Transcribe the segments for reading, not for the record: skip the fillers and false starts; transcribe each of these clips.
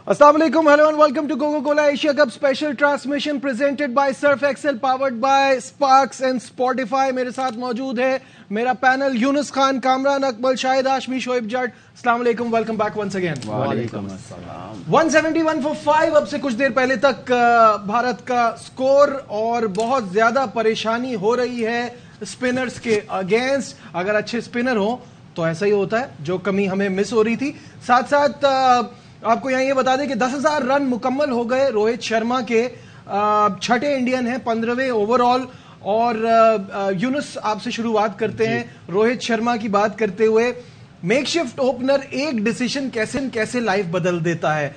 अस्सलाम वालेकुम, hello and welcome to Coca Cola Asia cup special transmission presented by Surf Excel powered by Sparx and Spotify. मेरे साथ मौजूद है मेरा पैनल यूनुस खान, कामरान अकबल, शाहिद हाशमी, शोएब जट। अस्सलाम वालेकुम, वेलकम बैक वंस अगेन। वालेकुम अस्सलाम। 171 फॉर 5। अब से कुछ देर पहले तक भारत का स्कोर और बहुत ज्यादा परेशानी हो रही है स्पिनर्स के अगेंस्ट। अगर अच्छे स्पिनर हो तो ऐसा ही होता है, जो कमी हमें मिस हो रही थी। साथ साथ आपको यहाँ ये बता दें कि 10,000 रन मुकम्मल हो गए रोहित शर्मा के। छठे इंडियन हैं, 15वें ओवरऑल। और यूनुस, आपसे शुरुआत करते हैं रोहित शर्मा की बात करते हुए। मेकशिफ्ट ओपनर एक डिसीजन कैसे लाइफ बदल देता है।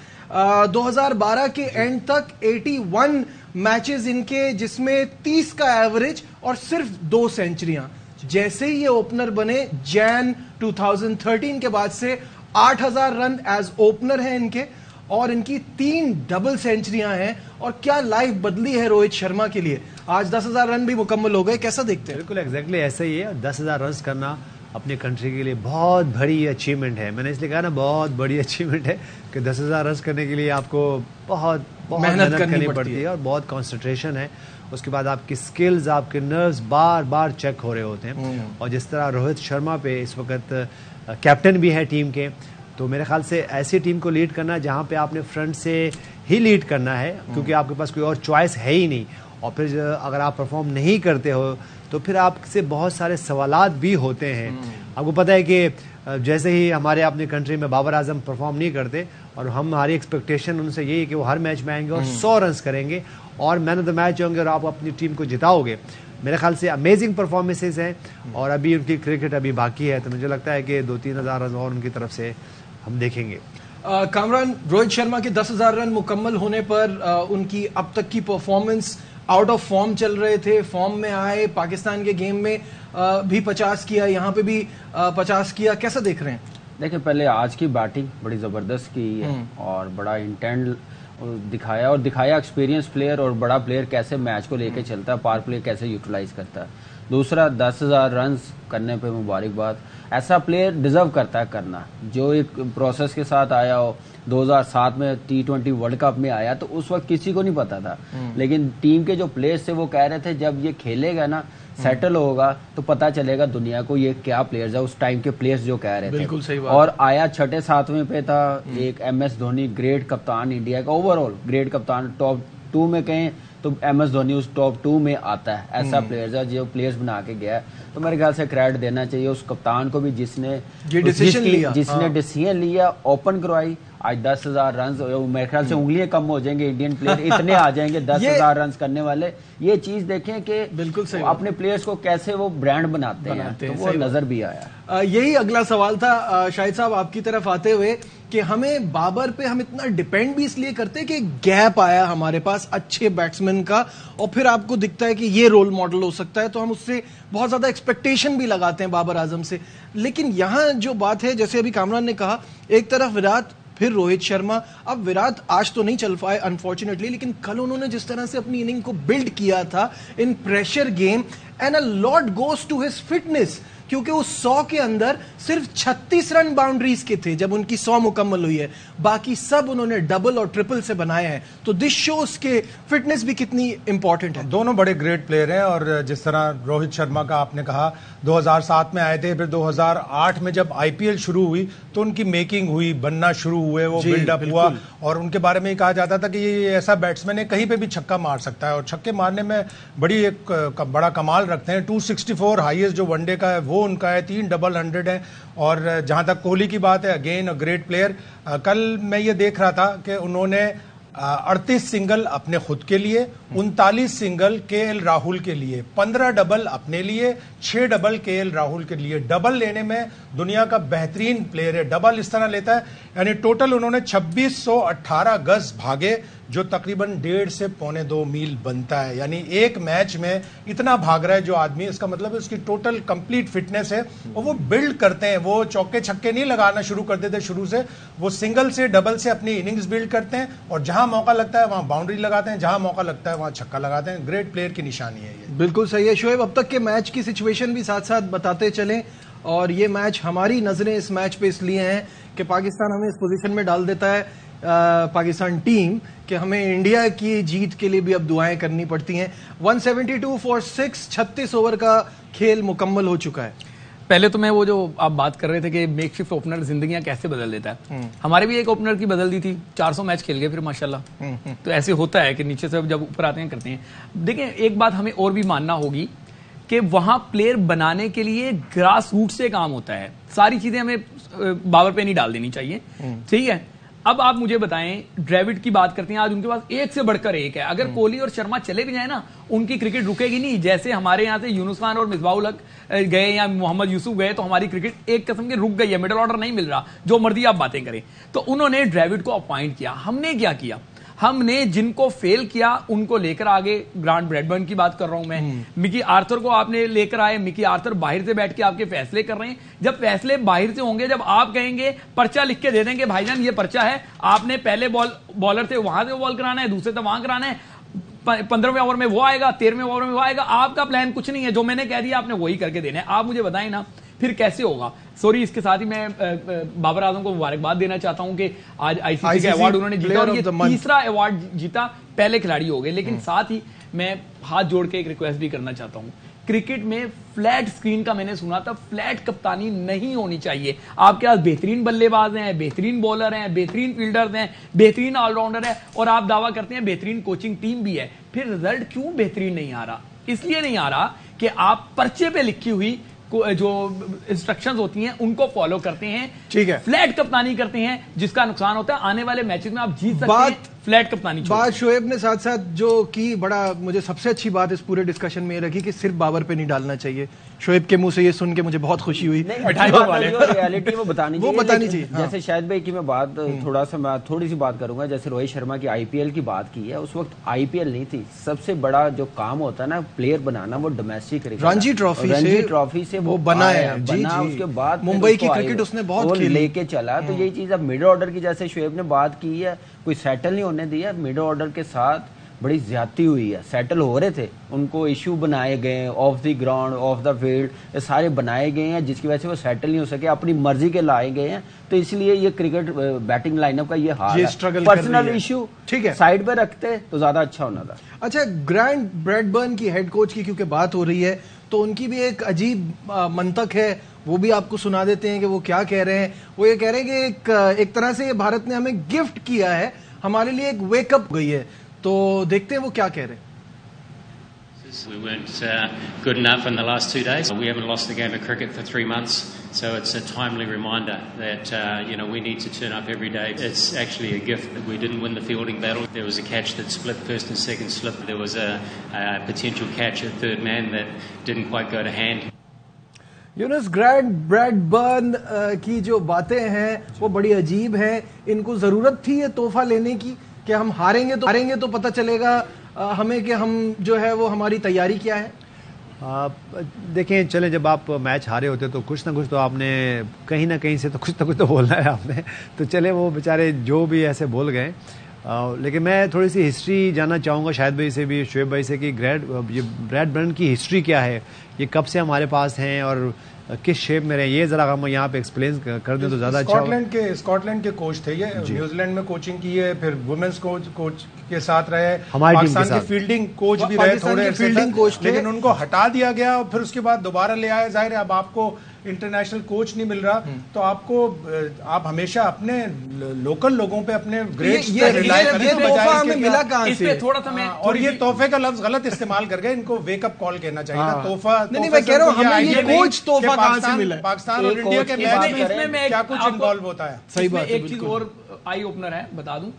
2012 के एंड तक 81 मैचेस इनके, जिसमें 30 का एवरेज और सिर्फ 2 सेंचुरियां। जैसे ही ये ओपनर बने जैन 2013 के बाद से 8,000 रन एज ओपनर है इनके, और इनकी 3 डबल सेंचुरियां हैं। और क्या लाइफ बदली है रोहित शर्मा के लिए। आज 10,000 रन भी मुकम्मल हो गए, कैसा देखते हैं? बिल्कुल एग्जैक्टली ऐसा ही है। 10,000 रन करना अपने कंट्री के लिए बहुत बड़ी अचीवमेंट है। मैंने इसलिए कहा ना, बहुत बड़ी अचीवमेंट है कि 10,000 रन करने के लिए आपको बहुत मेहनत करनी पड़ती है और बहुत कंसंट्रेशन है। उसके बाद आपकी स्किल्स, आपके नर्व्स बार बार चेक हो रहे होते हैं। और जिस तरह रोहित शर्मा पे इस वक्त कैप्टन भी है टीम के, तो मेरे ख्याल से ऐसी टीम को लीड करना जहां पे आपने फ्रंट से ही लीड करना है, क्योंकि आपके पास कोई और चॉइस है ही नहीं। और फिर अगर आप परफॉर्म नहीं करते हो तो फिर आपसे बहुत सारे सवालात भी होते हैं। आपको पता है कि जैसे ही हमारे अपने कंट्री में बाबर आजम परफॉर्म नहीं करते, और हमारी एक्सपेक्टेशन उनसे यही है कि वो हर मैच में आएंगे और 100 रन करेंगे और मैन ऑफ द मैच होंगे और आप अपनी टीम को जिताओगे। मेरे ख्याल से अमेजिंग परफॉर्मेंसेज हैं और अभी उनकी क्रिकेट अभी बाकी है, तो मुझे लगता है कि 2-3 हज़ार रन और उनकी तरफ से हम देखेंगे। कामरान, रोहित शर्मा के 10,000 रन मुकम्मल होने पर उनकी अब तक की परफॉर्मेंस, आउट ऑफ फॉर्म चल रहे थे, फॉर्म में आए, पाकिस्तान के गेम में भी 50 किया, यहाँ पे भी 50 किया, कैसा देख रहे हैं? देखिए, पहले आज की बैटिंग बड़ी ज़बरदस्त की है और बड़ा इंटेंट दिखाया एक्सपीरियंस प्लेयर और बड़ा प्लेयर कैसे मैच को लेके चलता है, पावर प्ले कैसे यूटिलाइज करता है। दूसरा, 10,000 रन करने पे मुबारकबाद। ऐसा प्लेयर डिजर्व करता है करना, जो एक प्रोसेस के साथ आया हो। 2007 में T20 वर्ल्ड कप में आया तो उस वक्त किसी को नहीं पता था, लेकिन टीम के जो प्लेयर्स थे वो कह रहे थे जब ये खेलेगा ना, सेटल होगा तो पता चलेगा दुनिया को ये क्या प्लेयर्स है। उस टाइम के प्लेयर्स जो कह रहे थे, बिल्कुल सही बात। और आया 6-7वें पे था। एक MS धोनी, ग्रेट कप्तान इंडिया का, ओवरऑल ग्रेट कप्तान, टॉप 2 में कहें तो MS धोनी उस टॉप 2 में आता है। ऐसा प्लेयर्स है जो प्लेयर्स बना के गया है, तो मेरे ख्याल से क्रेडिट देना चाहिए उस कप्तान को भी जिसने डिसीजन लिया, ओपन करवाई। आज 10,000 रन, मेरे ख्याल से उंगलियां कम हो जाएंगे, इंडियन प्लेयर इतने आ जाएंगे 10,000 रन करने वाले। ये चीज देखें कि बिल्कुल सही, अपने प्लेयर्स को कैसे वो ब्रांड बनाते हैं, तो वो नजर भी आया। यही अगला सवाल था शाहिद साहब आपकी तरफ आते हुए, कि हमें बाबर पे हम इतना डिपेंड भी इसलिए करते हैं कि गैप आया हमारे पास अच्छे बैट्समैन का, और फिर आपको दिखता है कि ये रोल मॉडल हो सकता है, तो हम उससे बहुत ज्यादा एक्सपेक्टेशन भी लगाते हैं बाबर आजम से। लेकिन यहां जो बात है, जैसे अभी कामरान ने कहा, एक तरफ विराट, फिर रोहित शर्मा। अब विराट आज तो नहीं चल पाए अनफॉर्चुनेटली, लेकिन कल उन्होंने जिस तरह से अपनी इनिंग को बिल्ड किया था in pressure game, and a lot goes to his fitness, क्योंकि उस 100 के अंदर सिर्फ 36 रन बाउंड्रीज के थे जब उनकी 100 मुकम्मल हुई है, बाकी सब उन्होंने डबल और ट्रिपल से बनाए हैं। तो दिस शोज के फिटनेस भी कितनी इंपॉर्टेंट है। दोनों बड़े ग्रेट प्लेयर हैं, और जिस तरह रोहित शर्मा का आपने कहा 2007 में आए थे, फिर 2008 में जब IPL शुरू हुई तो उनकी मेकिंग हुई, बनना शुरू हुए, वो बिल्डअप हुआ, और उनके बारे में कहा जाता था कि ये ऐसा बैट्समैन है कहीं पे भी छक्का मार सकता है, और छक्के मारने में बड़ा कमाल रखते हैं। 264 हाईएस्ट जो वनडे का है वो उनका है, 3 डबल 100 है। और जहां तक कोहली की बात है, अगेन अ ग्रेट प्लेयर। कल मैं ये देख रहा था कि उन्होंने 38 सिंगल अपने खुद के लिए, 39 सिंगल KL राहुल के लिए, 15 डबल अपने लिए, 6 डबल KL राहुल के लिए। डबल लेने में दुनिया का बेहतरीन प्लेयर है, डबल इस तरह लेता है। यानी टोटल उन्होंने 2618 गज भागे, जो तकरीबन 1.5 से 1.25 मील बनता है। यानी एक मैच में इतना भाग रहा है जो आदमी, इसका मतलब है उसकी टोटल कंप्लीट फिटनेस है। और वो बिल्ड करते हैं, वो चौके छक्के नहीं लगाना शुरू कर देते शुरू से, वो सिंगल से डबल से अपनी इनिंग्स बिल्ड करते हैं, और जहां मौका लगता है वहां बाउंड्री लगाते हैं, जहां मौका लगता है वहां छक्का लगाते हैं। ग्रेट प्लेयर की निशानी है ये। बिल्कुल सही है शोएब। अब तक के मैच की सिचुएशन भी साथ साथ बताते चलें, और ये मैच, हमारी नजरें इस मैच पे इसलिए हैं कि पाकिस्तान हमें इस पोजीशन में डाल देता है पाकिस्तान टीम कि हमें इंडिया की जीत के लिए भी अब दुआएं करनी पड़ती हैं। 172 फॉर 6, 36 ओवर का खेल मुकम्मल हो चुका है। पहले तो मैं वो जो आप बात कर रहे थे कि मेकशिफ्ट ओपनर जिंदगियां कैसे बदल देता है, हमारे भी एक ओपनर की बदल दी थी, 400 मैच खेल गए फिर माशाल्लाह। तो ऐसे होता है कि नीचे से जब ऊपर आते हैं करते हैं। देखिए एक बात हमें और भी मानना होगी कि वहां प्लेयर बनाने के लिए ग्रास रूट से काम होता है, सारी चीजें हमें बावर पे नहीं डाल देनी चाहिए, ठीक है। अब आप मुझे बताएं, द्रविड़ की बात करते हैं, आज उनके पास एक से बढ़कर एक है। अगर कोहली और शर्मा चले भी जाए ना, उनकी क्रिकेट रुकेगी नहीं। जैसे हमारे यहाँ से यूनुस खान और मिसबाहुल हक गए या मोहम्मद यूसुफ गए तो हमारी क्रिकेट एक किस्म की रुक गई है, मिडिल ऑर्डर नहीं मिल रहा, जो मर्जी आप बातें करें। तो उन्होंने द्रविड़ को अपॉइंट किया। हमने क्या किया, हमने जिनको फेल किया उनको लेकर आगे, ग्रांट ब्रैडबर्न की बात कर रहा हूं मैं, मिकी आर्थर को आपने लेकर आए, मिकी आर्थर बाहर से बैठ के आपके फैसले कर रहे हैं। जब फैसले बाहर से होंगे, जब आप कहेंगे पर्चा लिख के दे देंगे भाईजान ये पर्चा है, आपने पहले बॉलर से वहां से बॉल कराना है, दूसरे से वहां कराना है, 15वें ओवर में वो आएगा, 13वें ओवर में वो आएगा, आपका प्लान कुछ नहीं है, जो मैंने कह दिया आपने वही करके देना है। आप मुझे बताएं ना फिर कैसे होगा। सॉरी, इसके साथ ही मैं बाबर आजम को मुबारकबाद देना चाहता हूं कि आज आईसीसी का अवार्ड उन्होंने जीता और ये तीसरा अवार्ड जीता, पहले खिलाड़ी हो गए। लेकिन साथ ही मैं हाथ जोड़ के एक रिक्वेस्ट भी करना चाहता हूं, क्रिकेट में फ्लैट स्क्रीन का मैंने सुना था, फ्लैट कप्तानी नहीं होनी चाहिए। आपके पास बेहतरीन बल्लेबाज हैं, बेहतरीन बॉलर हैं, बेहतरीन फील्डर्स हैं, बेहतरीन ऑलराउंडर है और आप दावा करते हैं बेहतरीन कोचिंग टीम भी है, फिर रिजल्ट क्यों बेहतरीन नहीं आ रहा? इसलिए नहीं आ रहा कि आप पर्चे पे लिखी हुई जो इंस्ट्रक्शंस होती हैं उनको फॉलो करते हैं, ठीक है, फ्लैट कप्तानी करते हैं, जिसका नुकसान होता है आने वाले मैचेस में आप जीत सकते हैं फ्लैट कप्तानी। बात शोएब ने साथ साथ जो की, बड़ा मुझे सबसे अच्छी बात इस पूरे डिस्कशन में रखी कि सिर्फ बाबर पे नहीं डालना चाहिए। शोएब के मुंह से ये सुन के मुझे बहुत खुशी हुई। रियलिटी वो बतानी चाहिए। जैसे शायद भाई की मैं बात थोड़ी सी बात करूंगा, जैसे रोहित शर्मा की आईपीएल की बात की है, उस वक्त आईपीएल नहीं थी। सबसे बड़ा जो काम होता है ना प्लेयर बनाना, वो डोमेस्टिक रणजी ट्रॉफी से वो बना है, उसके बाद मुंबई की क्रिकेट उसने बहुत लेके चला। तो यही चीज अब मिडिल ऑर्डर की, जैसे शोएब ने बात की है, कोई सेटल नहीं होने दिया। मिडिल ऑर्डर के साथ बड़ी ज्यादती हुई है, सेटल हो रहे थे, उनको इश्यू बनाए गए of the ground, of the field, ये सारे बनाए गए हैं जिसकी वजह से वो सेटल नहीं हो सके, अपनी मर्जी के लाए गए हैं। तो इसलिए ये क्रिकेट बैटिंग लाइनअप का ये हाल है। पर्सनल इश्यू ठीक है साइड पे रखते तो ज्यादा अच्छा होना था। अच्छा, ग्रांट ब्रैडबर्न की हेड कोच की क्योंकि बात हो रही है तो उनकी भी एक अजीब मंतक है, वो भी आपको सुना देते हैं कि वो क्या कह रहे हैं। वो ये कह रहे हैं कि एक तरह से भारत ने हमें गिफ्ट किया है, हमारे लिए एक वेकअप गई है। तो देखते हैं वो क्या कह रहे हैं। We weren't good enough in the last 2 days. We haven't lost a game of cricket for 3 months, so it's a timely reminder that we need to turn up every day. It's actually a gift that we didn't win the fielding battle. There was a catch that split first and second slip. There was a potential catch at third man that didn't quite go to hand. Yunus, grant Bradburn की जो बातें हैं वो बड़ी अजीब हैं। इनको जरूरत थी ये तोहफा लेने की कि हम हारेंगे तो पता चलेगा हमें कि हम जो है वो हमारी तैयारी क्या है। देखें, चलें, जब आप मैच हारे होते तो कुछ ना कुछ तो आपने कहीं ना कहीं से तो कुछ बोलना है आपने। तो चले, वो बेचारे जो भी ऐसे बोल गए। लेकिन मैं थोड़ी सी हिस्ट्री जानना चाहूँगा शायद भाई से भी, शोएब भाई से, कि ब्रैडबर्न की हिस्ट्री क्या है, ये कब से हमारे पास हैं और किस शेप में रहे, ये जरा हम यहाँ पे एक्सप्लेन कर दें तो ज्यादा अच्छा होगा। स्कॉटलैंड के कोच थे ये, न्यूजीलैंड में कोचिंग की है, फिर वुमेन्स कोच के साथ रहे, हमारी पाकिस्तान के फील्डिंग कोच भी रहे थोड़े फील्डिंग कोच, लेकिन उनको हटा दिया गया और फिर उसके बाद दोबारा ले आए। जाहिर है अब आपको इंटरनेशनल कोच नहीं मिल रहा तो आप हमेशा अपने लोकल लोगों पे, अपने ग्रेड्स पे रिलाय करें। थोड़ा सा मैं और ये तोहफे का लफ्ज गलत इस्तेमाल कर गए, इनको वेकअप कॉल कहना चाहिए ना, तोहफा नहीं, मैं कह रहा हूं हमें ये कोच तोहफा कहां से मिला? पाकिस्तान और इंडिया के मैच में क्या कुछ इन्वॉल्व होता है? सही बात है। एक चीज और आई ओपनर है, बता दूं,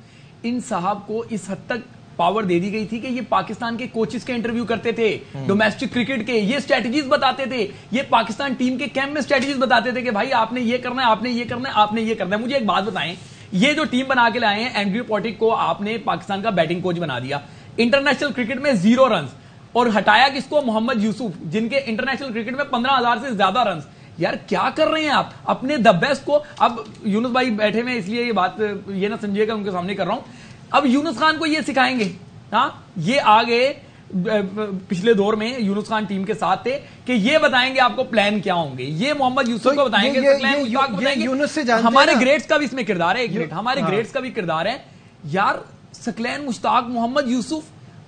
इन साहब को इस हद तक पावर दे दी गई थी कि ये पाकिस्तान के कोचेस के इंटरव्यू करते थे, डोमेस्टिक क्रिकेट के, ये स्ट्रेटजीज बताते थे, ये पाकिस्तान टीम के कैंप में स्ट्रेटजीज बताते थे कि भाई आपने ये करना है, आपने ये करना है, आपने ये करना है। मुझे एक बात बताएं, ये जो टीम बना के लाए हैं, एंड्रयू पॉटिक को आपने पाकिस्तान का बैटिंग कोच बना दिया, इंटरनेशनल क्रिकेट में 0 रन, और हटाया किसको? मोहम्मद यूसुफ, जिनके इंटरनेशनल क्रिकेट में 15,000 से ज्यादा रन। यार क्या कर रहे हैं आप अपने द बेस्ट को? अब यूनुस भाई बैठे हुए इसलिए ये बात ये ना समझिएगा उनके सामने कर रहा हूं। अब यूनुस खान को ये सिखाएंगे, हाँ, ये आ गए पिछले दौर में यूनुस खान टीम के साथ थे कि ये बताएंगे आपको प्लान क्या होंगे, ये मोहम्मद यूसुफ को बताएंगे, हमारे ग्रेड्स का भी इसमें किरदार है। एक मिनट, हमारे ग्रेड्स का भी किरदार है यार। सकलैन मुश्ताक, मोहम्मद यूसुफ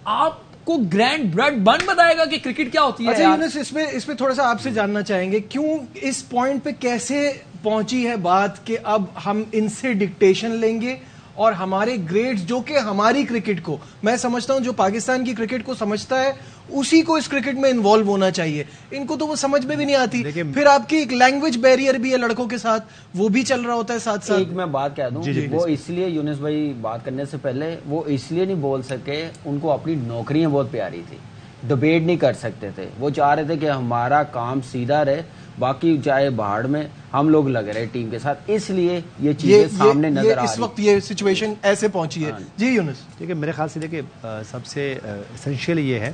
आपको ग्रैंड ब्लड बन बताएगा कि क्रिकेट क्या होती है। अच्छा यूनुस, इसमें थोड़ा सा आपसे जानना चाहेंगे, क्यों इस पॉइंट पे कैसे पहुंची है बात कि अब हम इनसे डिक्टेशन लेंगे और हमारे ग्रेड्स जो कि हमारी क्रिकेट को, मैं समझता हूं जो पाकिस्तान की क्रिकेट को समझता है उसी को इस क्रिकेट में इन्वॉल्व होना चाहिए, इनको तो वो समझ में भी नहीं आती। फिर आपकी एक लैंग्वेज बैरियर भी है लड़कों के साथ, वो भी चल रहा होता है साथ साथ। एक मैं बात कह दूं, वो इसलिए यूनुस भाई बात करने से पहले वो इसलिए नहीं बोल सके, उनको अपनी नौकरियां बहुत प्यारी थी, डिबेट नहीं कर सकते थे। वो चाह रहे थे कि हमारा काम सीधा रहे, बाकी चाहे बाहर में हम लोग लग रहे टीम के साथ, इसलिए ये चीजें सामने नजर आ रही। इस वक्त ये सिचुएशन ऐसे पहुंची है। जी यूनुस, देखिए मेरे ख्याल से देखिए सबसे एसेंशियल ये है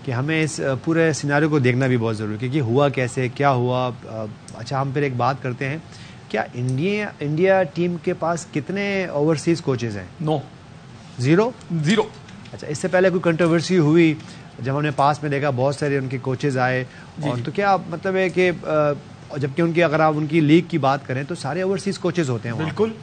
कि हमें इस पूरे सिनारियो को देखना भी बहुत जरूरी है, क्योंकि हुआ कैसे, क्या हुआ। अच्छा, हम फिर एक बात करते हैं, क्या इंडिया टीम के पास कितने ओवरसीज कोचेज हैं? No, zero. अच्छा, इससे पहले कोई कंट्रोवर्सी हुई जब हमने पास में देखा, बहुत सारे उनके कोचेज आए, और तो क्या मतलब है कि जबकि उनकी, अगर आप उनकी लीग की बात करें तो सारे ओवरसीज कोचेज होते हैं बिल्कुल,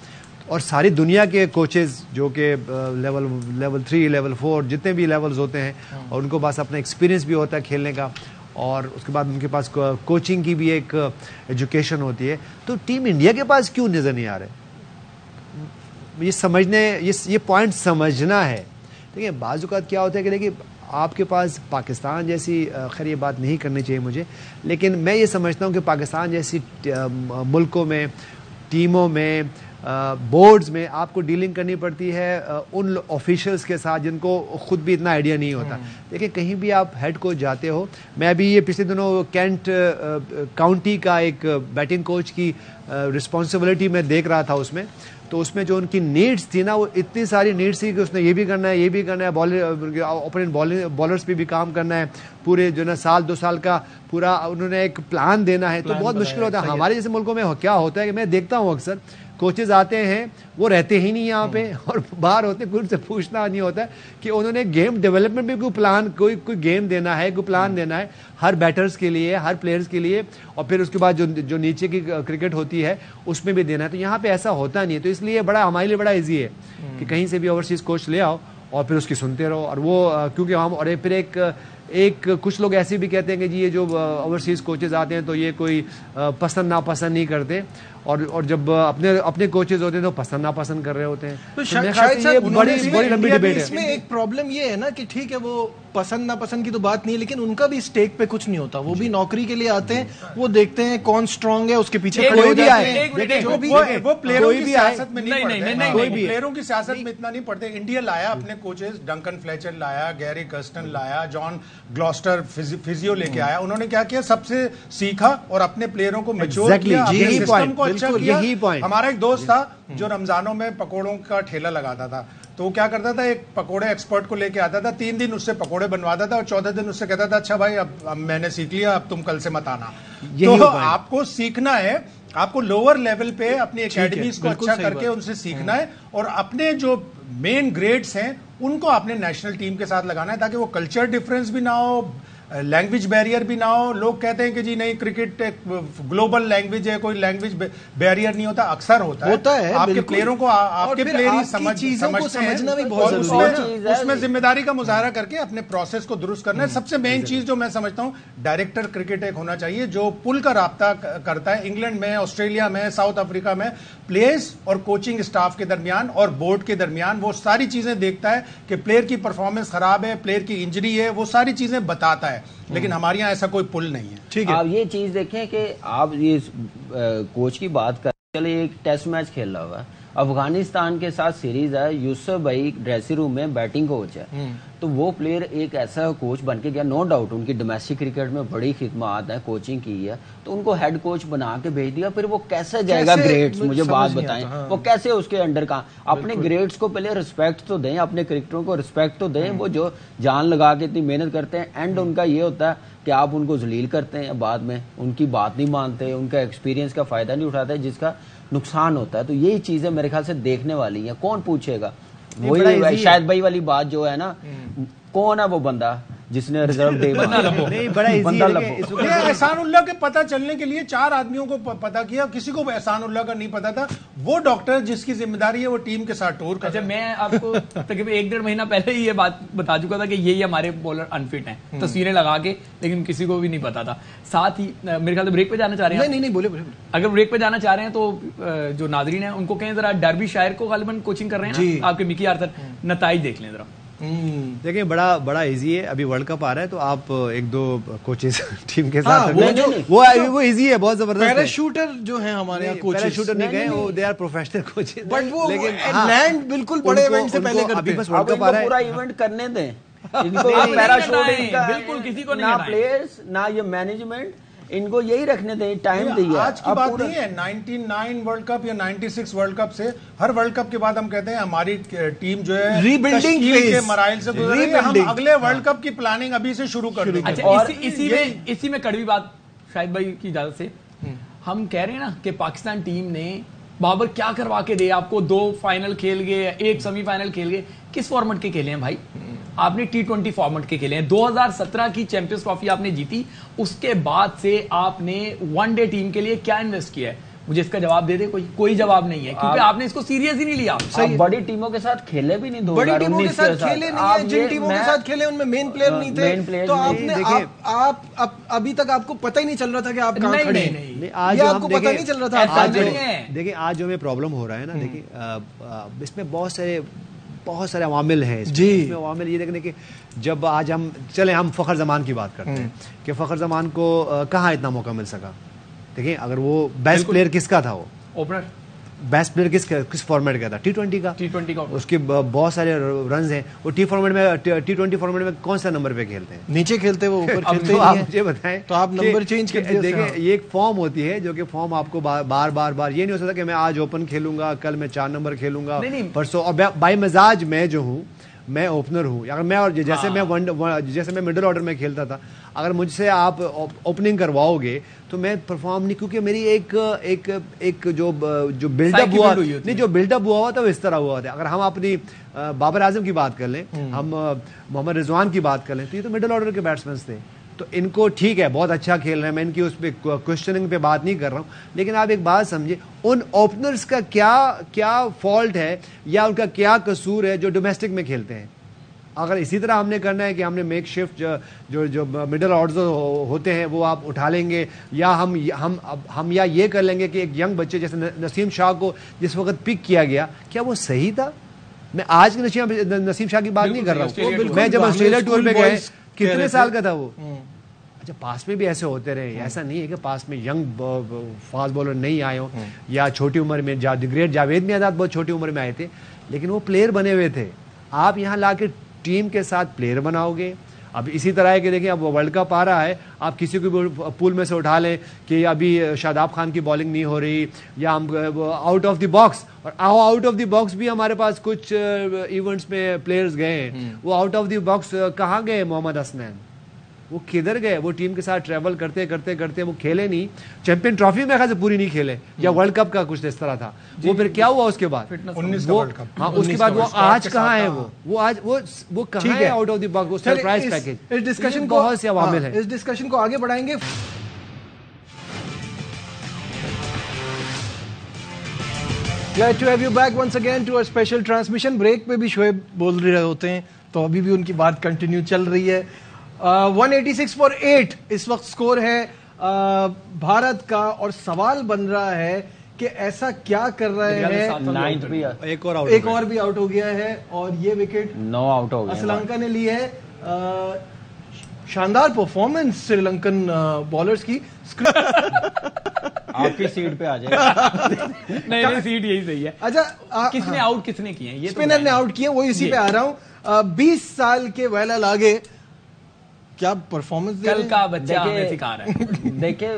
और सारी दुनिया के कोचेज जो कि लेवल 3, लेवल 4 जितने भी लेवल्स होते हैं, और उनको पास अपना एक्सपीरियंस भी होता है खेलने का, और उसके बाद उनके पास कोचिंग की भी एक एजुकेशन होती है। तो टीम इंडिया के पास क्यों नज़र नहीं आ रहे, ये समझने, ये पॉइंट समझना है। देखिए बाज़ औक़ात क्या होता है कि देखिए आपके पास पाकिस्तान जैसी, खैर ये बात नहीं करनी चाहिए मुझे, लेकिन मैं ये समझता हूँ कि पाकिस्तान जैसी मुल्कों में, टीमों में, बोर्ड्स में आपको डीलिंग करनी पड़ती है उन ऑफिशियल्स के साथ जिनको खुद भी इतना आइडिया नहीं होता। देखिए कहीं भी आप हेड कोच जाते हो, मैं अभी ये पिछले दिनों कैंट काउंटी का एक बैटिंग कोच की रिस्पॉन्सिबिलिटी मैं देख रहा था उसमें, तो उसमें जो उनकी नीड्स थी ना, वो इतनी सारी नीड्स थी कि उसने ये भी करना है, ये भी करना है, ओपोनेंट बॉलर्स पे भी काम करना है, पूरे जो ना 2 साल का पूरा उन्होंने एक प्लान देना है, तो बहुत मुश्किल होता है। हमारे जैसे मुल्कों में क्या होता है कि मैं देखता हूँ अक्सर कोचेज आते हैं, वो रहते ही नहीं यहाँ पे, और बाहर होते, कोई उनसे पूछना नहीं होता कि उन्होंने गेम डेवलपमेंट में कोई प्लान, कोई गेम देना है, कोई प्लान देना है हर बैटर्स के लिए, हर प्लेयर्स के लिए, और फिर उसके बाद जो नीचे की क्रिकेट होती है उसमें भी देना है। तो यहाँ पे ऐसा होता नहीं है, तो इसलिए हमारे लिए बड़ा ईजी है कि कहीं से भी ओवरसीज कोच ले आओ और फिर उसकी सुनते रहो। और वो क्योंकि हम, और फिर एक कुछ लोग ऐसे भी कहते हैं कि जी ये जो ओवरसीज कोचेज आते हैं तो ये कोई पसंद नापसंद नहीं करते, और जब अपने कोचेज होते हैं तो पसंद नापसंद कर रहे होते हैं। तो शायद ये बड़ी लंबी डिबेट है। इसमें एक प्रॉब्लम ये है ना कि ठीक है, वो पसंद नापसंद की तो बात नहीं है, लेकिन उनका भी स्टेक पे कुछ नहीं होता, वो भी नौकरी के लिए आते हैं, वो देखते हैं कौन स्ट्रांग है, उसके पीछे कोई भी आए, वो प्लेयरों की सियासत में नहीं पड़ते, प्लेयरों की सियासत में इतना नहीं पड़ते। इंडिया लाया अपने कोचेज, डंकन फ्लेचर लाया, गैरी कर्स्टन लाया, जॉन ग्लॉस्टर फिजियो लेके आया, उन्होंने क्या किया, सबसे सीखा और अपने प्लेयरों को मैच्योर किया, अपने सिस्टम को अच्छा किया। हमारा एक दोस्त था जो रमजानों में पकोड़ों का ठेला लगाता था, तो वो क्या करता था, एक पकोड़े एक्सपर्ट को लेके आता था, 3 दिन उससे पकोड़े बनवाता था और 14 दिन उससे कहता था अच्छा भाई अब मैंने सीख लिया, अब तुम कल से मत आना। तो आपको सीखना है, आपको लोअर लेवल पे अपनी एकेडमीज को अच्छा करके उनसे सीखना है, और अपने जो मेन ग्रेड्स हैं उनको आपने नेशनल टीम के साथ लगाना है, ताकि वो कल्चर डिफरेंस भी ना हो, लैंग्वेज बैरियर भी ना हो। लोग कहते हैं कि जी नहीं क्रिकेट एक ग्लोबल लैंग्वेज है, कोई लैंग्वेज बैरियर नहीं होता, अक्सर होता है आपके प्लेयरों को, आपके प्लेयर ही समझना भी बहुत जरूरी है, उसमें जिम्मेदारी का मुजाहरा करके अपने प्रोसेस को दुरुस्त करना है। सबसे मेन चीज जो मैं समझता हूं, डायरेक्टर क्रिकेट एक होना चाहिए जो पुल का राब्ता करता है इंग्लैंड में, ऑस्ट्रेलिया में, साउथ अफ्रीका में, प्लेयर्स और कोचिंग स्टाफ के दरमियान और बोर्ड के दरमियान, वो सारी चीजें देखता है कि प्लेयर की परफॉर्मेंस खराब है, प्लेयर की इंजरी है, वो सारी चीजें बताता है। लेकिन हमारे यहाँ ऐसा कोई पुल नहीं है। ठीक है, आप ये चीज देखें कि आप ये कोच की बात कर, चलिए एक टेस्ट मैच खेल रहा हुआ है, अफगानिस्तान के साथ सीरीज है, यूसुफ भाई ड्रेसिंग रूम में बैटिंग कोच है, तो वो प्लेयर एक ऐसा कोच बन के गया, नो डाउट उनकी डोमेस्टिक क्रिकेट में बड़ी खिदमत है, कोचिंग की है, तो उनको हेड कोच बना के भेज दिया, फिर वो कैसे जाएगा ग्रेड्स, मुझे बात बताएं, वो कैसे उसके अंडर का, अपने ग्रेड्स को पहले रिस्पेक्ट तो दें, अपने क्रिकेटरों को रिस्पेक्ट तो दें, वो जो जान लगा के इतनी मेहनत करते हैं, एंड उनका ये होता है कि आप उनको जलील करते हैं, बाद में उनकी बात नहीं मानते, उनका एक्सपीरियंस का फायदा नहीं उठाते, जिसका नुकसान होता है। तो यही चीजें मेरे ख्याल से देखने वाली हैं। कौन पूछेगा, वही शायद भाई वाली बात जो है ना, कौन है वो बंदा जिसने रिजर्व डे नहीं बड़ा इजी है। एहसानुल्लाह के पता चलने के लिए 4 आदमियों को पता किया, किसी को एहसानुल्लाह का नहीं पता था। वो डॉक्टर जिसकी जिम्मेदारी है वो टीम के साथ टूर कर। अच्छा, मैं आपको तकरीबन 1-1.5 महीना पहले ही ये बात बता चुका था कि ये हमारे बॉलर अनफिट हैं, तस्वीरें लगा के, लेकिन किसी को भी नहीं पता था। साथ ही मेरे ख्याल से ब्रेक पे जाना चाह रहे हैं। नहीं बोले। अगर ब्रेक पे जाना चाह रहे हैं तो जो नाजरीन है उनको कहें जरा डर्बी शायर को गालिबन कोचिंग कर रहे हैं ना आपके मिकी आर्थर, नताइज देख लें जरा। देखिए बड़ा इजी है। अभी वर्ल्ड कप आ रहा है तो आप 1-2 कोचेस टीम के साथ वो इजी है, बहुत जबरदस्त। पैराशूटर जो है हमारे यहाँ कोचेस, पैराशूटर नहीं गए, वो they are professional coaches, but वो लैंड बिल्कुल बड़े इवेंट से पहले करते हैं। बस वर्ल्ड कप आ रहा है, पूरा इवेंट करने दें इनको। पैराशूटिंग बिल्कुल किसी को नहीं, ना प्लेयर्स ना ये मैनेजमेंट, इनको यही रखने दें, टाइम दिया। आज की बात नहीं है, 99 वर्ल्ड कप या 96 वर्ल्ड कप से हर वर्ल्ड कप के बाद हम कहते हैं हमारी टीम जो है रीबिल्डिंग के मराइल से गुजर रही है, हम अगले वर्ल्ड कप की प्लानिंग अभी से शुरू कर देंगे। अच्छा, इसी में कड़वी बात शाहिद भाई की इजाजत से हम कह रहे हैं ना कि पाकिस्तान टीम ने बाबर क्या करवा के दे आपको, 2 फाइनल खेल गए, 1 सेमीफाइनल खेल गए। किस फॉर्मेट के खेले हैं भाई? आपने T20 फॉर्मेट के खेले हैं। 2017 की चैंपियंस ट्रॉफी आपने जीती, उसके बाद से आपने वनडे टीम के लिए क्या इन्वेस्ट किया है? मुझे इसका जवाब दे दे कोई जवाब नहीं है, क्योंकि आपने इसको सीरियस ही नहीं लिया। सही, बड़ी टीमों के साथ खेले भी नहीं, बड़ी टीमों के साथ खेले नहीं है, जिन टीमों के साथ खेले उनमें मेन प्लेयर नहीं थे, तो आपने आप अभी तक आपको पता ही नहीं चल रहा था कि आप कहां खड़े हैं। आज आपको पता नहीं चल रहा था। देखिए आज जो हमें प्रॉब्लम हो रहा है ना, देखिए इसमें बहुत सारे अवामिल हैं इसमें अवामिल ये देखने के, जब आज हम फ़खर ज़मान की बात करते हैं कि फ़खर ज़मान को कहाँ इतना मौका मिल सका। देखिए अगर वो बेस्ट प्लेयर किसका था, वो ओपनर बेस्ट प्लेयर किस फॉर्मेट का था? T20 का। उसके बहुत सारे रन्स हैं। वो T20 फॉर्मेट में कौन सा नंबर पे खेलते हैं? नीचे खेलते वो, ऊपर खेलते हैं। आप मुझे बताएं, तो आप नंबर चेंज करते हैं। देखिए ये एक फॉर्म होती है, जो कि फॉर्म आपको बार ये नहीं हो सकता कि मैं आज ओपन खेलूंगा, कल मैं 4 नंबर खेलूंगा, परसों। और बाई मिजाज मैं जो हूँ, मैं ओपनर हूँ। अगर मैं, और जैसे मैं मिडिल ऑर्डर में खेलता था, अगर मुझसे आप ओपनिंग करवाओगे तो मैं परफॉर्म नहीं, क्योंकि मेरी एक जो बिल्डअप हुआ नहीं, जो बिल्डअप हुआ था वो इस तरह हुआ था। अगर हम अपनी बाबर आजम की बात कर लें, हम मोहम्मद रिजवान की बात कर लें, तो ये तो मिडिल ऑर्डर के बैट्समैन थे। तो इनको ठीक है, बहुत अच्छा खेल रहे हैं, मैं इनकी उस पर क्वेश्चनिंग पे बात नहीं कर रहा हूँ, लेकिन आप एक बात समझिए, उन ओपनर्स का क्या फॉल्ट है या उनका क्या कसूर है जो डोमेस्टिक में खेलते हैं। अगर इसी तरह हमने करना है कि हमने मेक शिफ्ट जो मिडिल ऑर्डर होते हैं वो आप उठा लेंगे, या हम या ये कर लेंगे कि एक यंग बच्चे जैसे नसीम शाह को जिस वक्त पिक किया गया, क्या वो सही था? मैं आज के नसीम शाह की बात नहीं कर रहा हूँ। मैं जब ऑस्ट्रेलिया टूर पे गए, कितने साल का था वो? अच्छा, पास में भी ऐसे होते रहे, ऐसा नहीं है कि पास में यंग फास्ट बॉलर नहीं आए हो, या छोटी उम्र में ग्रेट जावेद मियांदाद बहुत छोटी उम्र में आए थे, लेकिन वो प्लेयर बने हुए थे। आप यहाँ ला के टीम के साथ प्लेयर बनाओगे। अब इसी तरह है कि देखिए अब वर्ल्ड कप आ रहा है, आप किसी को भी पूल में से उठा लें कि अभी शादाब खान की बॉलिंग नहीं हो रही, या हम आउट ऑफ द बॉक्स, और आउट ऑफ द बॉक्स भी हमारे पास कुछ इवेंट्स में प्लेयर्स गए हैं। वो आउट ऑफ द बॉक्स कहाँ गए? मोहम्मद हसनैन, वो किधर गए? वो टीम के साथ ट्रैवल करते करते वो खेले नहीं, चैंपियन ट्रॉफी में से पूरी नहीं खेले, या वर्ल्ड कप का कुछ इस तरह था। वो फिर क्या हुआ उसके बाद? 19 का वर्ल्ड कप। हाँ, उसके बाद वो आज कहाँ है? वो आज वो कहाँ है आउट ऑफ द बॉक्स? वो सरप्राइज पैकेज। इस डिस्कशन को बहुत से अवामिल हैं, इस डिस्कशन को आगे बढ़ाएंगे। Glad to have you back once again to a special transmission. Break पे भी शोएब बोल रहे होते हैं, तो अभी भी उनकी बात कंटिन्यू चल रही है। 186 for 8 इस वक्त स्कोर है भारत का, और सवाल बन रहा है कि ऐसा क्या कर रहे हैं। एक और भी आउट हो गया है, और ये विकेट 9 आउट हो गए श्रीलंका ने ली है। शानदार परफॉर्मेंस श्रीलंकन बॉलर्स की। आपकी सीट पे आ जाए। नहीं, सीट यही सही है। अच्छा, किसने आउट किसने किए हैं? ये स्पिनर ने आउट किए, वो इसी पे आ रहा हूँ। 20 साल के वेला लागे क्या परफॉर्मेंस कल का बच्चा हमें सिखा रहा है। देखिए,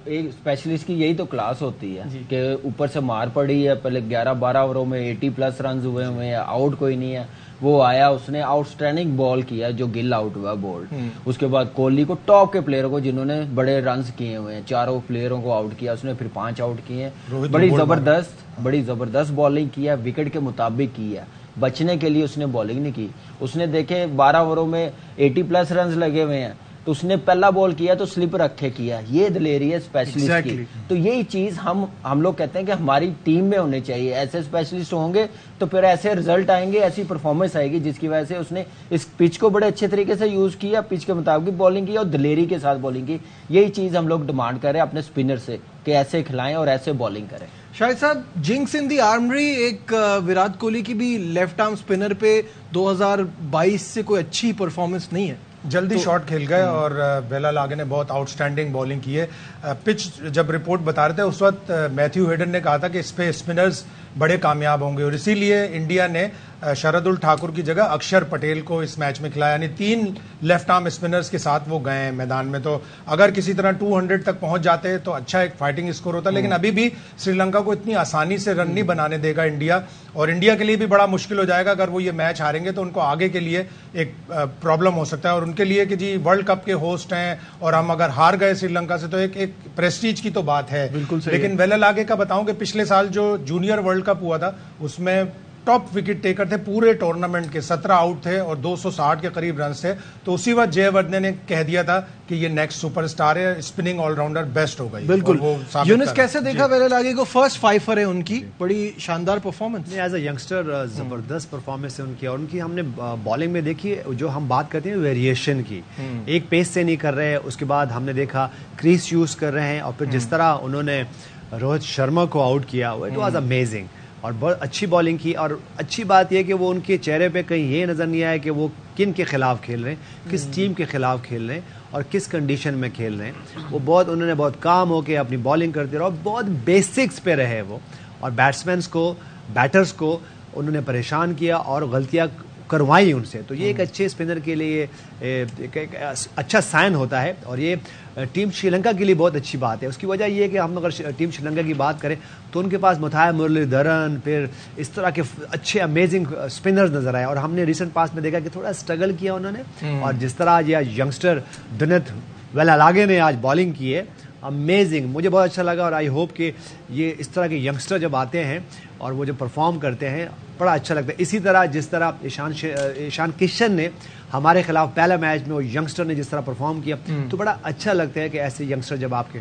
एक स्पेशलिस्ट की यही तो क्लास होती है कि ऊपर से मार पड़ी है, पहले 11-12 ओवरों में 80+ रन हुए हैं, आउट कोई नहीं है। वो आया, उसने आउटस्टैंडिंग बॉल किया, जो गिल आउट हुआ बोल्ड। उसके बाद कोहली को, टॉप के प्लेयरों को जिन्होंने बड़े रन्स किए हुए हैं, 4 प्लेयरों को आउट किया उसने, फिर 5 आउट किए। बड़ी जबरदस्त बॉलिंग किया, विकेट के मुताबिक किया। बचने के लिए उसने बॉलिंग नहीं की। उसने देखे 12 ओवरों में 80+ रन लगे हुए हैं, तो उसने पहला बॉल किया तो स्लिप रखे किया, ये दिलेरी है स्पेशलिस्ट की। तो यही चीज हम लोग कहते हैं कि हमारी टीम में होने चाहिए। ऐसे स्पेशलिस्ट होंगे तो फिर ऐसे रिजल्ट आएंगे, ऐसी परफॉर्मेंस आएगी, जिसकी वजह से उसने इस पिच को बड़े अच्छे तरीके से यूज किया, पिच के मुताबिक बॉलिंग की और दिलेरी के साथ बॉलिंग की। यही चीज हम लोग डिमांड कर रहे हैं अपने स्पिनर से कि ऐसे खिलाएं और ऐसे बॉलिंग करें। शाहिद साहब, जिंक्स इन दी आर्मरी, एक विराट कोहली की भी लेफ्ट आर्म स्पिनर पे 2022 से कोई अच्छी परफॉर्मेंस नहीं है। जल्दी शॉट खेल गए और वेला लागे ने बहुत आउटस्टैंडिंग बॉलिंग की है। पिच जब रिपोर्ट बता रहे थे उस वक्त मैथ्यू हेडन ने कहा था कि इस पे स्पिनर्स बड़े कामयाब होंगे और इसीलिए इंडिया ने शरदुल ठाकुर की जगह अक्षर पटेल को इस मैच में खिलाया, यानी 3 लेफ्ट आर्म स्पिनर्स के साथ वो गए हैं मैदान में। तो अगर किसी तरह 200 तक पहुंच जाते तो अच्छा एक फाइटिंग स्कोर होता, लेकिन अभी भी श्रीलंका को इतनी आसानी से रन नहीं बनाने देगा इंडिया, और इंडिया के लिए भी बड़ा मुश्किल हो जाएगा। अगर वो ये मैच हारेंगे तो उनको आगे के लिए एक प्रॉब्लम हो सकता है, और उनके लिए कि जी वर्ल्ड कप के होस्ट हैं और हम अगर हार गए श्रीलंका से तो एक प्रेस्टीज की तो बात है। बिल्कुल सही। लेकिन वेला लागे का बताऊं कि पिछले साल जो जूनियर वर्ल्ड कप हुआ था उसमें टॉप विकेट टेकर थे पूरे टूर्नामेंट के, 17 आउट थे और 260 के करीब रन थे। तो उसी वक्त जयवर्धने ने कह दिया था कि ये नेक्स्ट सुपरस्टार है, स्पिनिंग ऑलराउंडर बेस्ट हो गई। बिल्कुल। यूनुस कैसे देखा वेला लागे को? फर्स्ट 5 है उनकी, बड़ी शानदार परफॉर्मेंस। एज अ यंगस्टर जबरदस्त परफॉर्मेंस है उनकी, और उनकी हमने बॉलिंग में देखी जो हम बात करते हैं वेरिएशन की, एक पेस से नहीं कर रहे हैं, उसके बाद हमने देखा क्रीज यूज कर रहे हैं, और फिर जिस तरह उन्होंने रोहित शर्मा को आउट किया इट वाज अमेजिंग, और बहुत अच्छी बॉलिंग की। और अच्छी बात यह कि वो उनके चेहरे पे कहीं ये नज़र नहीं आया कि वो किन के खिलाफ खेल रहे हैं, किस टीम के खिलाफ खेल रहे हैं और किस कंडीशन में खेल रहे हैं। वो उन्होंने बहुत काम होके अपनी बॉलिंग करते रहे और बहुत बेसिक्स पे रहे वो, और बैटर्स को उन्होंने परेशान किया और गलतियाँ करवाई उनसे। तो ये एक अच्छे स्पिनर के लिए एक अच्छा साइन होता है, और ये टीम श्रीलंका के लिए बहुत अच्छी बात है। उसकी वजह ये है कि हम अगर टीम श्रीलंका की बात करें तो उनके पास मुथाया मुरलीधरन, फिर इस तरह के अच्छे अमेजिंग स्पिनर्स नजर आए, और हमने रिसेंट पास में देखा कि थोड़ा स्ट्रगल किया उन्होंने। और जिस तरह आज यंगस्टर दिनेश वेलालागे ने आज बॉलिंग की है, अमेजिंग, मुझे बहुत अच्छा लगा। और आई होप कि ये इस तरह के यंगस्टर जब आते हैं और वो जब परफॉर्म करते हैं बड़ा अच्छा लगता है। इसी तरह जिस तरह ईशान किशन ने हमारे खिलाफ पहला मैच में वो यंगस्टर ने जिस तरह परफॉर्म किया, तो बड़ा अच्छा लगता है कि ऐसे यंगस्टर जब आपके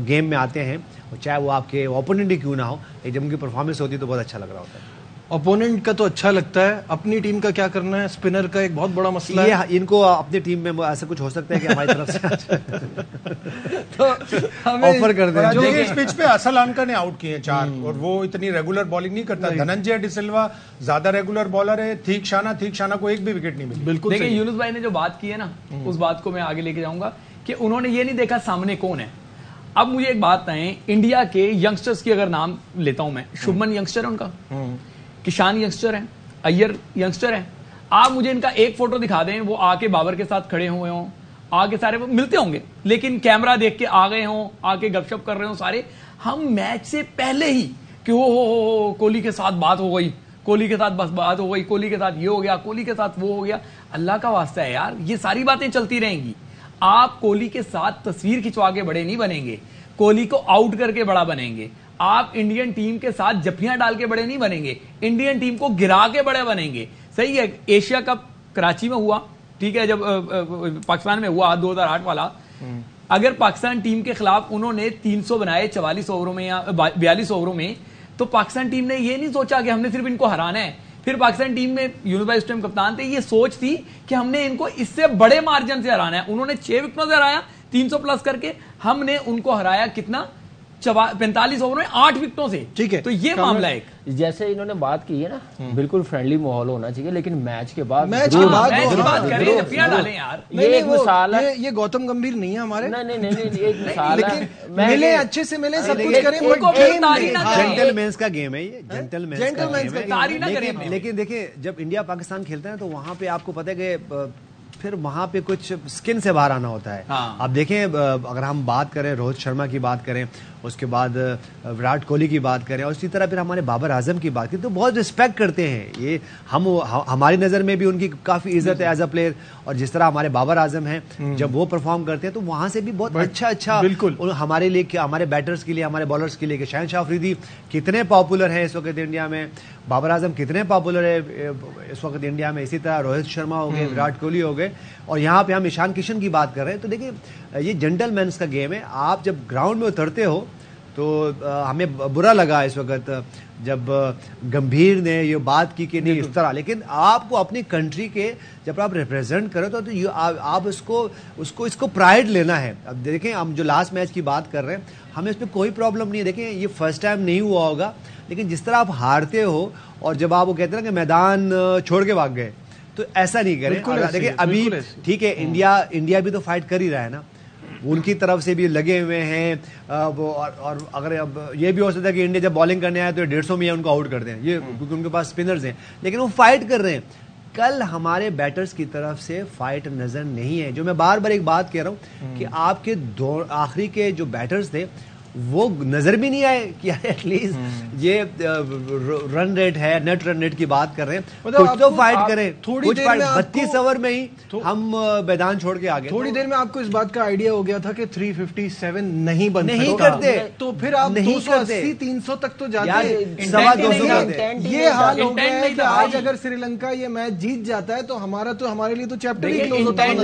गेम में आते हैं, चाहे वो आपके ओपोनेंट ही क्यों ना हो, जब उनकी परफॉर्मेंस होती है तो बहुत अच्छा लग रहा होता है। ओपोनेंट का तो अच्छा लगता है, अपनी टीम का क्या करना है? स्पिनर का एक बहुत बड़ा मसला है। इनको अपनी टीम में ऐसा कुछ हो सकता है कि हमारी तरफ से तो हमें ऑफर कर दें। जो इस पिच पे असलानका ने आउट किए 4, और वो इतनी रेगुलर बॉलिंग नहीं करता। धनंजय डिसिल्वा ज्यादा रेगुलर बॉलर है, थीक्षाना को एक भी विकेट नहीं मिली। बिल्कुल। देखिए यूनुस भाई ने जो बात की है ना, उस बात को मैं आगे लेके जाऊंगा कि उन्होंने ये नहीं देखा सामने कौन है। अब मुझे एक बात है, इंडिया के यंगस्टर्स की अगर नाम लेता हूं मैं, शुभमन यंगस्टर है उनका, किशान यंगस्टर है, अय्यर यंगस्टर है। आप मुझे इनका एक फोटो दिखा दें, वो आके बाबर के साथ खड़े हुए हों, आगे सारे मिलते होंगे, लेकिन कैमरा देख के आ गए हों, आके गपशप कर रहे हो सारे। हम मैच से पहले ही कि हो कोहली के साथ बात हो गई, कोहली के साथ बस बात हो गई, कोहली के साथ ये हो गया, कोहली के साथ वो हो गया। अल्लाह का वास्ता है यार, ये सारी बातें चलती रहेंगी। आप कोहली के साथ तस्वीर खिंचवा के बड़े नहीं बनेंगे, कोहली को आउट करके बड़ा बनेंगे। आप इंडियन टीम के साथ जफ्फियां डाल के बड़े नहीं बनेंगे, इंडियन टीम को गिरा के बड़े बनेंगे। सही है, एशिया कप कराची में हुआ, ठीक है, जब पाकिस्तान में हुआ 2008 वाला, अगर पाकिस्तान टीम के खिलाफ उन्होंने 300 बनाए 44 ओवरों में या 42 ओवरों में, तो पाकिस्तान टीम ने ये नहीं सोचा कि हमने सिर्फ इनको हराना है। फिर पाकिस्तान टीम में यूनुस भाई उस टाइम कप्तान थे, ये सोच थी कि हमने इनको इससे बड़े मार्जिन से हराना है। उन्होंने 6 विकेटों से हराया 300+ करके, हमने उनको हराया कितना 45 ओवर में 8 विकेटों से। ठीक है, तो ये मामला है। जैसे इन्होंने बात की है ना, बिल्कुल फ्रेंडली माहौल होना चाहिए, लेकिन मैच के बाद बात करें, जफ्फियां डालें यार। ये एक मिसाल है, ये गौतम गंभीर नहीं है हमारे। नहीं, एक मिसाल है। मिले अच्छे से मिले, सब कुछ करें, जेंटलमैन्स का गेम है ये, जेंटलमैन्स का गेम है। तारीफ ना करें। लेकिन देखिए, जब इंडिया पाकिस्तान खेलता है तो वहां पे आपको पता है कि फिर वहां पे कुछ स्किन से बाहर आना होता है। हाँ। अब देखें, अगर हम बात करें रोहित शर्मा की बात करें, उसके बाद विराट कोहली की बात करें, और इसी तरह फिर हमारे बाबर आजम की बात करें, तो बहुत रिस्पेक्ट करते हैं ये हमारी नज़र में भी उनकी काफ़ी इज्जत है एज अ प्लेयर। और जिस तरह हमारे बाबर आजम हैं, जब वो परफॉर्म करते हैं तो वहाँ से भी बहुत अच्छा बिल्कुल हमारे लिए, हमारे बैटर्स के लिए, हमारे बॉलर्स के लिए, कि शहनशाह अफरीदी कितने पॉपुलर हैं इस वक्त इंडिया में, बाबर आजम कितने पॉपुलर है इस वक्त इंडिया में, इसी तरह रोहित शर्मा हो गए, विराट कोहली हो गए, और यहाँ पे हम ईशान किशन की बात कर रहे हैं। तो देखिए, ये जेंटलमैन्स का गेम है। आप जब ग्राउंड में उतरते हो तो हमें बुरा लगा इस वक्त जब गंभीर ने ये बात की कि नहीं इस तरह, लेकिन आपको अपनी कंट्री के जब आप रिप्रेजेंट करो तो आप इसको प्राइड लेना है। अब देखें, हम जो लास्ट मैच की बात कर रहे हैं, हमें इसमें कोई प्रॉब्लम नहीं है। देखें, ये फर्स्ट टाइम नहीं हुआ होगा, लेकिन जिस तरह आप हारते हो और जब आप वो कहते हैं ना कि मैदान छोड़ के भाग गए, तो ऐसा नहीं करें। देखिए, अभी ठीक है, इंडिया भी तो फाइट कर ही रहा है ना, उनकी तरफ से भी लगे हुए हैं वो, और अगर अब ये भी हो सकता है कि इंडिया जब बॉलिंग करने आए तो 150 में उनको आउट कर दें, ये क्योंकि उनके पास स्पिनर्स हैं, लेकिन वो फाइट कर रहे हैं। कल हमारे बैटर्स की तरफ से फाइट नजर नहीं है। जो मैं बार बार एक बात कह रहा हूं कि आपके आखिरी के जो बैटर्स थे वो नजर भी नहीं आए कि एटलीस्ट ये रन रेट है, नेट रन रेट की बात कर रहे हैं, कुछ तो फाइट करें। थोड़ी देर में 32 ओवर में ही हम मैदान छोड़ के आ गए। थोड़ी देर में आपको इस बात का आइडिया हो गया था कि 357 नहीं बन नहीं करते, तो फिर आप 280 300 तक तो जाते, सवा 200 करते। ये हाल हो गया है कि आज अगर श्रीलंका ये मैच जीत जाता है तो हमारे लिए तो चैप्टर ही क्लोज होता है।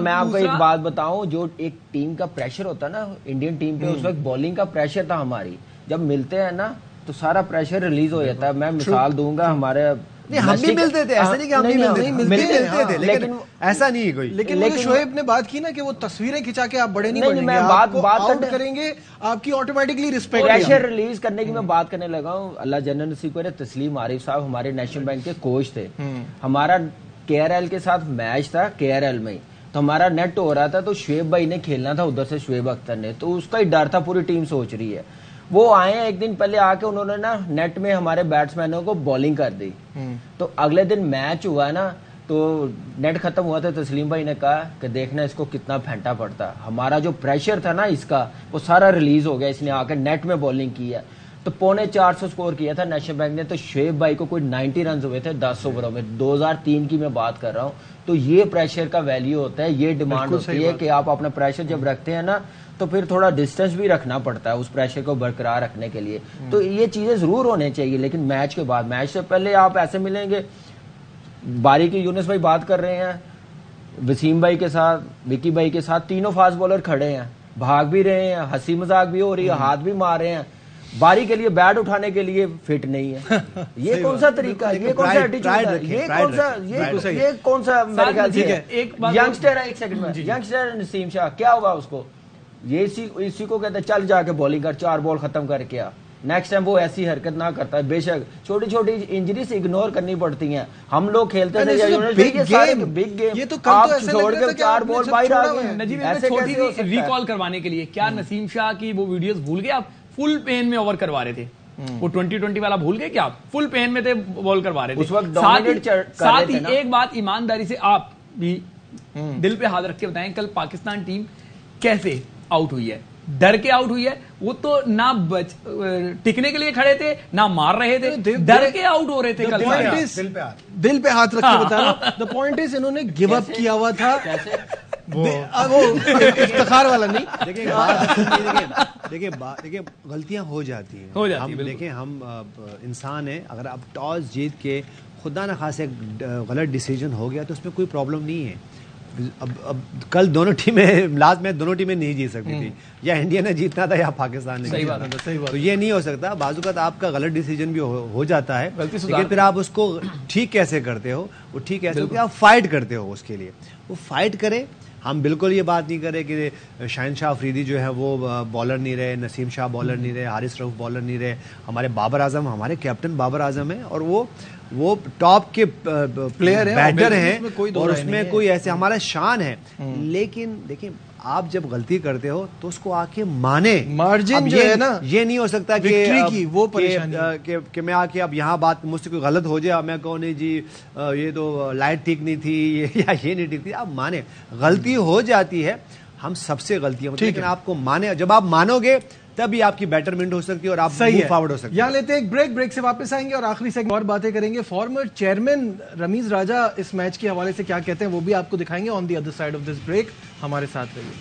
मैं आपको एक बात बताऊं, जो एक टीम का प्रेशर होता है ना इंडियन टीम पे, उस वक्त बॉलिंग का प्रेशर था हमारी, जब मिलते हैं ना तो सारा प्रेशर रिलीज हो जाता है। मैं मिसाल दूंगा, हमारे हम भी मिलते थे, ऐसा नहीं कि हम नहीं मिलते थे, लेकिन ऐसा नहीं है कोई। लेकिन शोएब ने बात की ना कि वो तस्वीरें खिंचा के आप बड़े नहीं बनेंगे, आपको आउट करेंगे, आपकी ऑटोमेटिकली रिस्पेक्ट, प्रेशर रिलीज करने की मैं बात करने लगा हूँ। अल्लाह जन्नत नसीब करे, तस्लीम आरिफ साहब हमारे नेशनल बैंक के कोच थे, हमारा KRL के साथ मैच था, KRL में तो हमारा नेट हो रहा था, तो शुएब भाई ने खेलना था उधर से, शुएब अख्तर ने, तो उसका ही डर था, पूरी टीम सोच रही है। वो आए एक दिन पहले आके उन्होंने ना नेट में हमारे बैट्समैनों को बॉलिंग कर दी। तो अगले दिन मैच हुआ ना, तो नेट खत्म हुआ था, तस्लीम भाई ने कहा कि देखना इसको कितना फेंटा पड़ता। हमारा जो प्रेशर था ना इसका, वो सारा रिलीज हो गया, इसने आकर नेट में बॉलिंग की है। तो 450 स्कोर किया था नेशनल बैंक ने, तो शुएब भाई को कोई 90 रन हुए थे 10 ओवरों में। 2003 की मैं बात कर रहा हूँ। तो ये प्रेशर का वैल्यू होता है, ये डिमांड होती है कि आप अपना प्रेशर जब रखते हैं ना, तो फिर थोड़ा डिस्टेंस भी रखना पड़ता है उस प्रेशर को बरकरार रखने के लिए। तो ये चीजें जरूर होने चाहिए, लेकिन मैच के बाद, मैच से पहले आप ऐसे मिलेंगे। बारीकी यूनुस भाई बात कर रहे हैं, वसीम भाई के साथ, विकी भाई के साथ, तीनों फास्ट बॉलर खड़े हैं, भाग भी रहे हैं, हंसी मजाक भी हो रही है, हाथ भी मार रहे हैं। बारी के लिए बैट उठाने के लिए फिट नहीं है। ये कौन सा तरीका, ये कौन सा एटीट्यूड है, ये कौन सा मेरे ख्याल से यंगस्टर है। एक सेकंड में, यंगस्टर नसीम शाह, क्या हुआ उसको, ये इसी को कहते हैं चल जाके बॉलिंग कर, 4 बॉल खत्म करके आ। नेक्स्ट टाइम वो ऐसी हरकत ना करता है। बेशक छोटी छोटी इंजरी से इग्नोर करनी पड़ती हैं। हम लोग खेलते थे बिग गेम, ये तो आप छोड़ के 4 बॉल बाहर आ गए। ऐसे छोटी सी रिकॉल करवाने के लिए, क्या नसीम शाह की वो वीडियोस भूल गए आप? फुल पेन में ओवर करवा रहे थे, वो 2020 वाला भूल गए क्या आप? फुल पेन में थे, बॉल करवा रहे थे उस वक्त। साथ ही एक बात ईमानदारी से आप भी दिल पे हाथ रख के बताएं, कल पाकिस्तान टीम कैसे आउट हुई है? डर के आउट हुई है। वो तो ना टिकने के लिए खड़े थे, ना मार रहे थे, डर के आउट हो रहे थे। कल दिल पे हाथ रख के बता रहा हूं। द पॉइंट इज, इन्होंने गिव अप किया हुआ था। वो इफ्तिखार वाला नहीं। देखिए गलतियां हो जाती हैं। हम देखें, हम इंसान हैं। अगर आप टॉस जीत के खुदा न खासे गलत डिसीजन हो गया तो उसमें कोई प्रॉब्लम नहीं है। अब कल दोनों टीमें, लास्ट में दोनों टीमें नहीं जीत सकती थी, या इंडिया ने जीतना था या पाकिस्तान ने जीतना था। तो ये नहीं हो सकता। बाजूकात आपका गलत डिसीजन भी हो जाता है, लेकिन फिर आप उसको ठीक कैसे करते हो? वो ठीक कैसे हो? आप फाइट करते हो उसके लिए। वो फाइट करें। हम बिल्कुल ये बात नहीं करें कि शहनशाह अफरीदी जो है वो बॉलर नहीं रहे, नसीम शाह बॉलर नहीं रहे, हारिस रऊफ बॉलर नहीं रहे। हमारे बाबर आजम, हमारे कैप्टन बाबर आजम है, और वो टॉप के प्लेयर हैं, बैटर हैं, और उसमें कोई ऐसे हमारा शान है। लेकिन देखिए, आप जब गलती करते हो तो उसको आके माने। मार्जिन जो है ना, ये नहीं हो सकता कि की वो परेशानी कि मैं आके अब यहाँ बात मुझसे कोई गलत हो जाए, मैं कहूँ नहीं जी ये तो लाइट ठीक नहीं थी या ये नहीं ठीक थी। आप माने, गलती हो जाती है, हम सबसे गलतियां होती है, लेकिन आपको माने, जब आप मानोगे तभी आपकी बेटरमेंट हो सकती है और आप मूव फॉरवर्ड हो सकते हैं। यहाँ लेते हैं एक ब्रेक से वापस आएंगे और आखिरी सेगमेंट और बातें करेंगे। फॉर्मर चेयरमैन रमीज राजा इस मैच के हवाले से क्या कहते हैं वो भी आपको दिखाएंगे on the other side of this break. हमारे साथ रहिए।